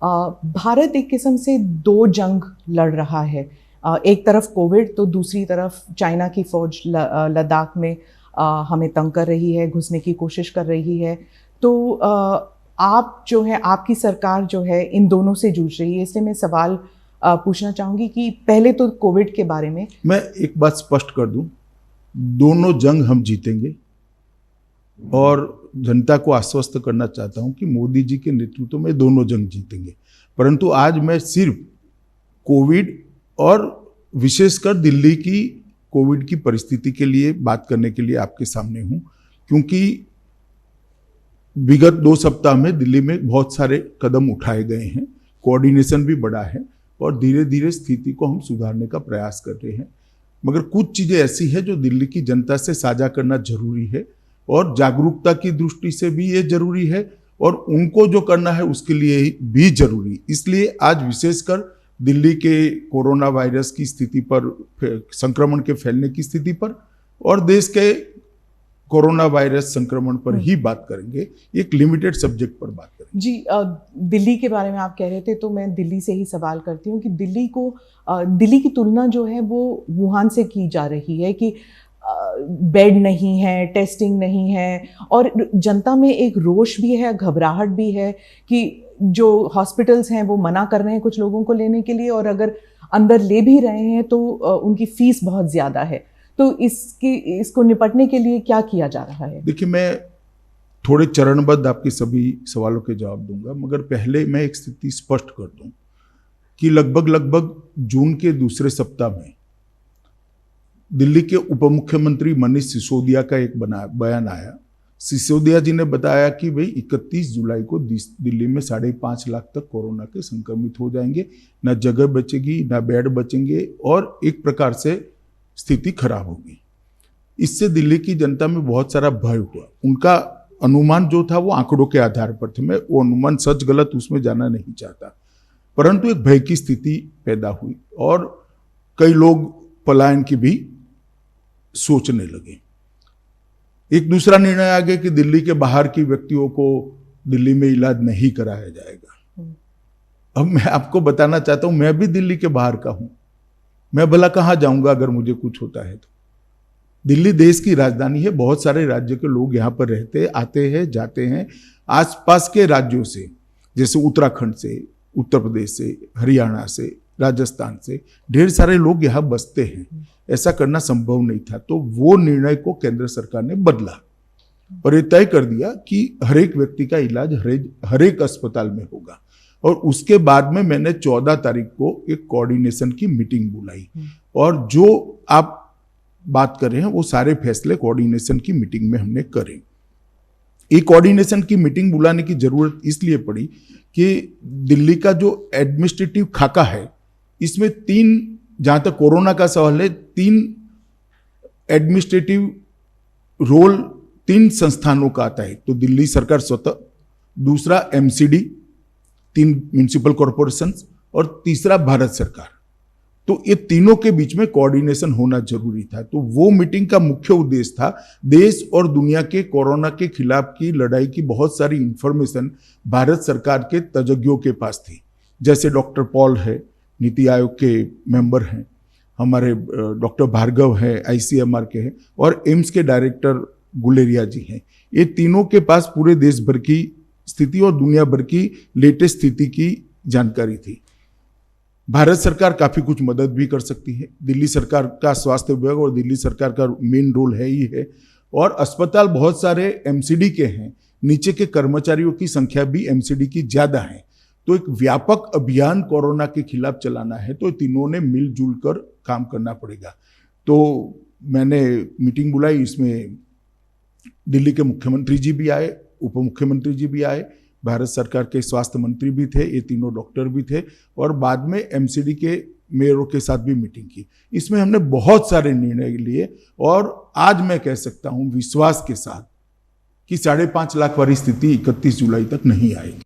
भारत एक किस्म से दो जंग लड़ रहा है। एक तरफ कोविड तो दूसरी तरफ चाइना की फौज लद्दाख में हमें तंग कर रही है, घुसने की कोशिश कर रही है। तो आप जो है, आपकी सरकार जो है इन दोनों से जूझ रही है। इसलिए मैं सवाल पूछना चाहूँगी कि पहले तो कोविड के बारे में मैं एक बात स्पष्ट कर दूं, दोनों जंग हम जीतेंगे और जनता को आश्वस्त करना चाहता हूं कि मोदी जी के नेतृत्व में दोनों जंग जीतेंगे। परंतु आज मैं सिर्फ कोविड और विशेषकर दिल्ली की कोविड की परिस्थिति के लिए बात करने के लिए आपके सामने हूं, क्योंकि विगत 2 सप्ताह में दिल्ली में बहुत सारे कदम उठाए गए हैं, कोऑर्डिनेशन भी बढ़ा है और धीरे धीरे स्थिति को हम सुधारने का प्रयास कर रहे हैं। मगर कुछ चीज़ें ऐसी है जो दिल्ली की जनता से साझा करना जरूरी है और जागरूकता की दृष्टि से भी ये जरूरी है और उनको जो करना है उसके लिए भी जरूरी। इसलिए आज विशेषकर दिल्ली के कोरोना वायरस की स्थिति पर, संक्रमण के फैलने की स्थिति पर और देश के कोरोना वायरस संक्रमण पर ही बात करेंगे, एक लिमिटेड सब्जेक्ट पर बात करेंगे। जी, दिल्ली के बारे में आप कह रहे थे तो मैं दिल्ली से ही सवाल करती हूँ कि दिल्ली की तुलना जो है वो वुहान से की जा रही है कि बेड नहीं है, टेस्टिंग नहीं है और जनता में एक रोष भी है, घबराहट भी है कि जो हॉस्पिटल्स हैं वो मना कर रहे हैं कुछ लोगों को लेने के लिए और अगर अंदर ले भी रहे हैं तो उनकी फीस बहुत ज़्यादा है। तो इसको निपटने के लिए क्या किया जा रहा है? देखिए, मैं थोड़े चरणबद्ध आपके सभी सवालों के जवाब दूंगा, मगर पहले मैं एक स्थिति स्पष्ट कर दूं कि लगभग जून के दूसरे सप्ताह में दिल्ली के उप मुख्यमंत्री मनीष सिसोदिया का एक बयान आया। सिसोदिया जी ने बताया कि भाई 31 जुलाई को दिल्ली में 5.5 लाख तक कोरोना के संक्रमित हो जाएंगे, ना जगह बचेगी, ना बेड बचेंगे और एक प्रकार से स्थिति खराब होगी। इससे दिल्ली की जनता में बहुत सारा भय हुआ। उनका अनुमान जो था वो आंकड़ों के आधार पर थे, मैं वो अनुमान सच गलत उसमें जाना नहीं चाहता, परंतु एक भय की स्थिति पैदा हुई और कई लोग पलायन की भी सोचने लगे। एक दूसरा निर्णय आ गया कि दिल्ली के बाहर की व्यक्तियों को दिल्ली में इलाज नहीं कराया जाएगा। अब मैं आपको बताना चाहता हूं, मैं भी दिल्ली के बाहर का हूं, मैं भला कहां जाऊंगा अगर मुझे कुछ होता है तो। दिल्ली देश की राजधानी है, बहुत सारे राज्य के लोग यहां पर रहते, आते हैं, जाते हैं। आसपास के राज्यों से, जैसे उत्तराखंड से, उत्तर प्रदेश से, हरियाणा से, राजस्थान से ढेर सारे लोग यहाँ बसते हैं। ऐसा करना संभव नहीं था, तो वो निर्णय को केंद्र सरकार ने बदला और ये तय कर दिया कि हर एक व्यक्ति का इलाज हर एक अस्पताल में होगा। और उसके बाद में मैंने 14 तारीख को एक कोऑर्डिनेशन की मीटिंग बुलाई और जो आप बात कर रहे हैं वो सारे फैसले कोऑर्डिनेशन की मीटिंग में हमने करे। एक कोऑर्डिनेशन की मीटिंग बुलाने की जरूरत इसलिए पड़ी कि दिल्ली का जो एडमिनिस्ट्रेटिव खाका है, इसमें 3, जहां तक कोरोना का सवाल है, 3 एडमिनिस्ट्रेटिव रोल 3 संस्थानों का आता है। तो दिल्ली सरकार स्वतः, दूसरा एमसीडी, 3 म्युनिसिपल कॉरपोरेशन और तीसरा भारत सरकार। तो ये तीनों के बीच में कोऑर्डिनेशन होना जरूरी था। तो वो मीटिंग का मुख्य उद्देश्य था, देश और दुनिया के कोरोना के खिलाफ की लड़ाई की बहुत सारी इंफॉर्मेशन भारत सरकार के तज्ञों के पास थी। जैसे डॉक्टर पॉल है, नीति आयोग के मेंबर हैं, हमारे डॉक्टर भार्गव है, आईसीएमआर के हैं और एम्स के डायरेक्टर गुलेरिया जी हैं। ये तीनों के पास पूरे देश भर की स्थिति और दुनिया भर की लेटेस्ट स्थिति की जानकारी थी। भारत सरकार काफी कुछ मदद भी कर सकती है। दिल्ली सरकार का स्वास्थ्य विभाग और दिल्ली सरकार का मेन रोल है ही है और अस्पताल बहुत सारे एमसीडी के हैं, नीचे के कर्मचारियों की संख्या भी एमसीडी की ज्यादा है। तो एक व्यापक अभियान कोरोना के खिलाफ चलाना है तो तीनों ने मिलजुल कर काम करना पड़ेगा। तो मैंने मीटिंग बुलाई, इसमें दिल्ली के मुख्यमंत्री जी भी आए, उप मुख्यमंत्री जी भी आए, भारत सरकार के स्वास्थ्य मंत्री भी थे, ये तीनों डॉक्टर भी थे और बाद में एमसीडी के मेयरों के साथ भी मीटिंग की। इसमें हमने बहुत सारे निर्णय लिए और आज मैं कह सकता हूं विश्वास के साथ कि 5.5 लाख वाली स्थिति 31 जुलाई तक नहीं आएगी।